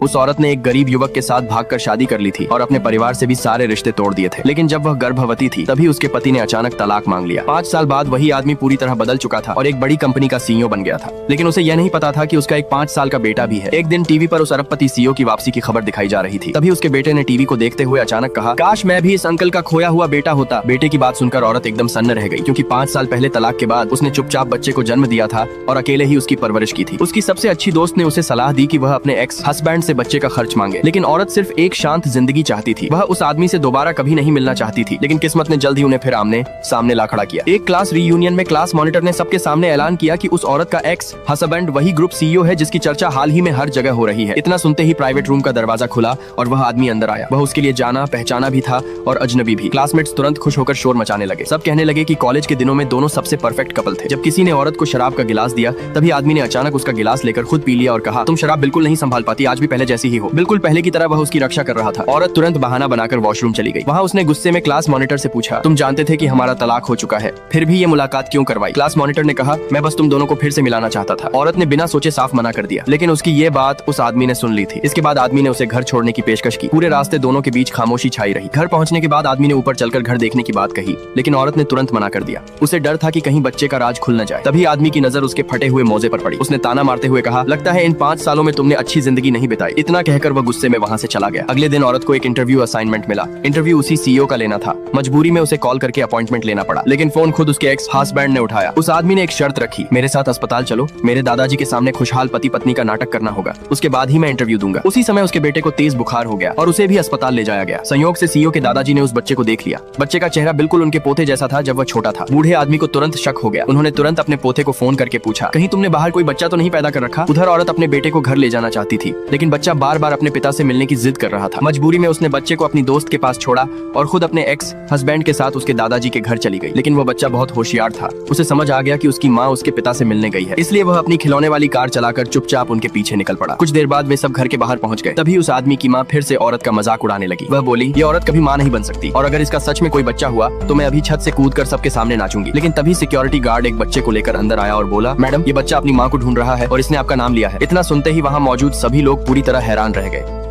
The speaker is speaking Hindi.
उस औरत ने एक गरीब युवक के साथ भागकर शादी कर ली थी और अपने परिवार से भी सारे रिश्ते तोड़ दिए थे। लेकिन जब वह गर्भवती थी तभी उसके पति ने अचानक तलाक मांग लिया। 5 साल बाद वही आदमी पूरी तरह बदल चुका था और एक बड़ी कंपनी का सीईओ बन गया था। लेकिन उसे यह नहीं पता था कि उसका एक 5 साल का बेटा भी है। एक दिन टीवी पर उस अरबपति सीईओ की वापसी की खबर दिखाई जा रही थी। तभी उसके बेटे ने टीवी को देखते हुए अचानक कहा, काश मैं भी इस अंकल का खोया हुआ बेटा होता। बेटे की बात सुनकर औरत एकदम सन्न रह गई, क्योंकि 5 साल पहले तलाक के बाद उसने चुपचाप बच्चे को जन्म दिया था और अकेले ही उसकी परवरिश की थी। उसकी सबसे अच्छी दोस्त ने उसे सलाह दी कि वह अपने एक्स हस्बैंड से बच्चे का खर्च मांगे। लेकिन औरत सिर्फ एक शांत जिंदगी चाहती थी। वह उस आदमी से दोबारा कभी नहीं मिलना चाहती थी। लेकिन किस्मत ने जल्द ही उन्हें फिर आमने सामने ला खड़ा किया। एक क्लास रीयूनियन में क्लास मॉनिटर ने सबके सामने ऐलान किया कि उस औरत का एक्स हस्बैंड वही ग्रुप सीईओ है जिसकी चर्चा हाल ही में हर जगह हो रही है। इतना सुनते ही प्राइवेट रूम का दरवाजा खुला और वह आदमी अंदर आया। वह उसके लिए जाना पहचाना भी था और अजनबी भी। क्लासमेट्स तुरंत खुश होकर शोर मचाने लगे। सब कहने लगे कि कॉलेज के दिनों में दोनों सबसे परफेक्ट कपल थे। जब किसी ने औरत को शराब का गिलास दिया तभी आदमी ने अचानक उसका गिलास लेकर खुद पी लिया और कहा, तुम शराब बिल्कुल नहीं संभाल पाती, आज भी पहले जैसी ही हो। बिल्कुल पहले की तरह वह उसकी रक्षा कर रहा था। औरत तुरंत बहाना बनाकर वॉशरूम चली गई। वहाँ उसने गुस्से में क्लास मॉनिटर से पूछा, तुम जानते थे कि हमारा तलाक हो चुका है, फिर भी ये मुलाकात क्यों करवाई? क्लास मॉनिटर ने कहा, मैं बस तुम दोनों को फिर से मिलाना चाहता था। औरत ने बिना सोचे साफ मना कर दिया। लेकिन उसकी ये बात उस आदमी ने सुन ली थी। इसके बाद आदमी ने उसे घर छोड़ने की पेशकश की। पूरे रास्ते दोनों के बीच खामोशी छाई रही। घर पहुंचने के बाद आदमी ने ऊपर चलकर घर देखने की बात कही, लेकिन औरत ने तुरंत मना कर दिया। उसे डर था कि कहीं बच्चे का राज खुल न जाए। तभी आदमी की नजर उसके फटे हुए मोजे पर पड़ी। उसने ताना मारते हुए कहा, लगता है इन 5 सालों में तुमने अच्छी जिंदगी नहीं बिताई। इतना कहकर वह गुस्से में वहाँ से चला गया। अगले दिन औरत को एक इंटरव्यू असाइनमेंट मिला। इंटरव्यू उसी सीईओ का लेना था। मजबूरी में उसे कॉल करके अपॉइंटमेंट लेना पड़ा। लेकिन फोन खुद उसके एक्स हस्बैंड ने उठाया। उस आदमी ने एक शर्त रखी, मेरे साथ अस्पताल चलो, मेरे दादाजी के सामने खुशहाल पति पत्नी का नाटक करना होगा, उसके बाद ही मैं इंटरव्यू दूंगा। उसी समय उसके बेटे को तेज बुखार हो गया और उसे भी अस्पताल ले जाया गया। संयोग से सीईओ के दादाजी ने उस बच्चे को देख लिया। बच्चे का चेहरा बिल्कुल उनके पोते जैसा था जब वह छोटा था। बूढ़े आदमी को तुरंत शक हो गया। उन्होंने तुरंत अपने पोते को फोन करके पूछा, कहीं तुमने बाहर कोई बच्चा तो नहीं पैदा कर रखा? उधर औरत अपने बेटे को घर ले जाना चाहती थी, लेकिन बच्चा बार बार अपने पिता से मिलने की जिद कर रहा था। मजबूरी में उसने बच्चे को अपनी दोस्त के पास छोड़ा और खुद अपने एक्स हस्बैंड के साथ उसके दादाजी के घर चली गई। लेकिन वह बच्चा बहुत होशियार था। उसे समझ आ गया कि उसकी माँ उसके पिता से मिलने गई है, इसलिए वह अपनी खिलौने वाली कार चलाकर चुपचाप उनके पीछे निकल पड़ा। कुछ देर बाद वे सब घर के बाहर पहुंच गए। तभी उस आदमी की माँ फिर से औरत का मजाक उड़ाने लगी। वह बोली, ये औरत कभी माँ नहीं बन सकती और अगर इसका सच में कोई बच्चा हुआ तो मैं अभी छत से कूदकर सबके सामने नाचूंगी। लेकिन तभी सिक्योरिटी गार्ड एक बच्चे को लेकर अंदर आया और बोला, मैडम ये बच्चा अपनी माँ को ढूंढ रहा है और इसने आपका नाम लिया है। इतना सुनते ही वहाँ मौजूद सभी लोग पूरी तरह हैरान रह गए।